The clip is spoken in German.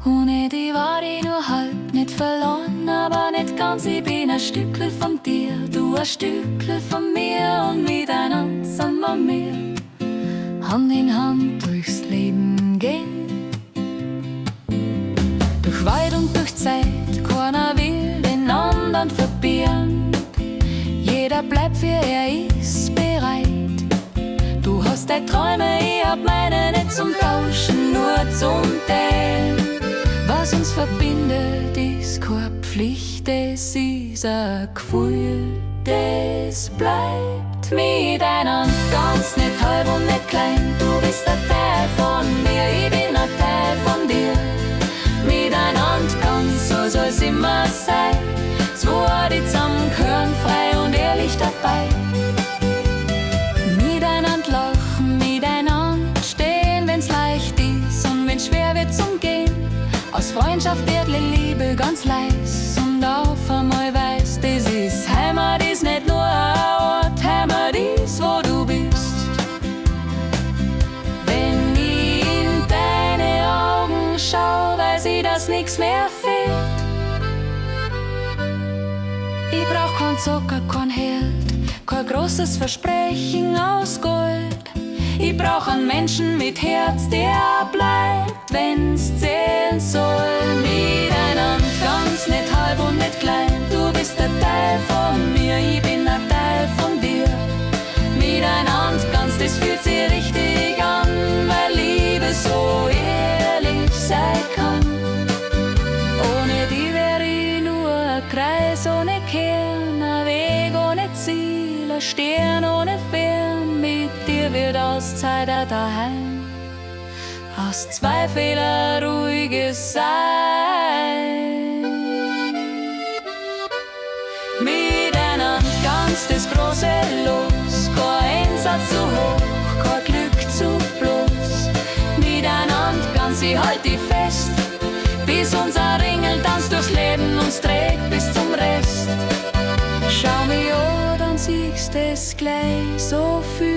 Ohne die war ich nur halb nicht verloren, aber nicht ganz. Ich bin ein Stückl von dir, du ein Stückl von mir, und miteinander sind wir mir Hand in Hand durchs Leben gehen. Durch Wald und durch Zeit, keiner will den anderen verbieren. Jeder bleibt wie er ist bereit. Du hast deine Träume, ich hab meine, nicht zum Tauschen, nur zum Teilen. Was uns verbindet, ist keine Pflicht, es ist ein Gefühl, das bleibt miteinander. Ganz nicht halb und nicht klein, du bist ein Teil von mir, ich bin ein Teil von dir. Miteinander ganz, so soll's immer sein. Zwei, die zusammengehören, frei und ehrlich dabei. Miteinander lachen, miteinander stehen, wenn's leicht ist und wenn's schwer wird zum Gehen. Aus Freundschaft wird Liebe ganz leis und auf einmal weiß, das ist Heimat, ist nicht nur ein Ort, Heimat ist, wo du bist. Wenn ich in deine Augen schau, weiß ich, dass nix mehr fehlt. Ich brauch kein Zucker, kein Held, kein großes Versprechen aus Gold. Ich brauch einen Menschen mit Herz, der bleibt, wenn's zählen soll. Miteinander ganz, nicht halb und nicht klein. Du bist ein Teil von mir, ich bin ein Teil von dir. Miteinander ganz, das fühlt sich richtig an, weil Liebe so ehrlich sein kann. Ohne die wär ich nur ein Kreis ohne Kern, ein Weg ohne Ziel, ein Stern ohne Fern. Mit dir wird aus Zeit ein Daheim, aus Zweifel ein ruhiges Sein. Miteinander ganz das große Los, kein Einsatz zu hoch, kein Glück zu bloß. Miteinander ganz, ich halt dich fest, bis unser Ringeltanz durchs Leben uns trägt bis zum Rest. Schau mich an, dann siehst es gleich, so viel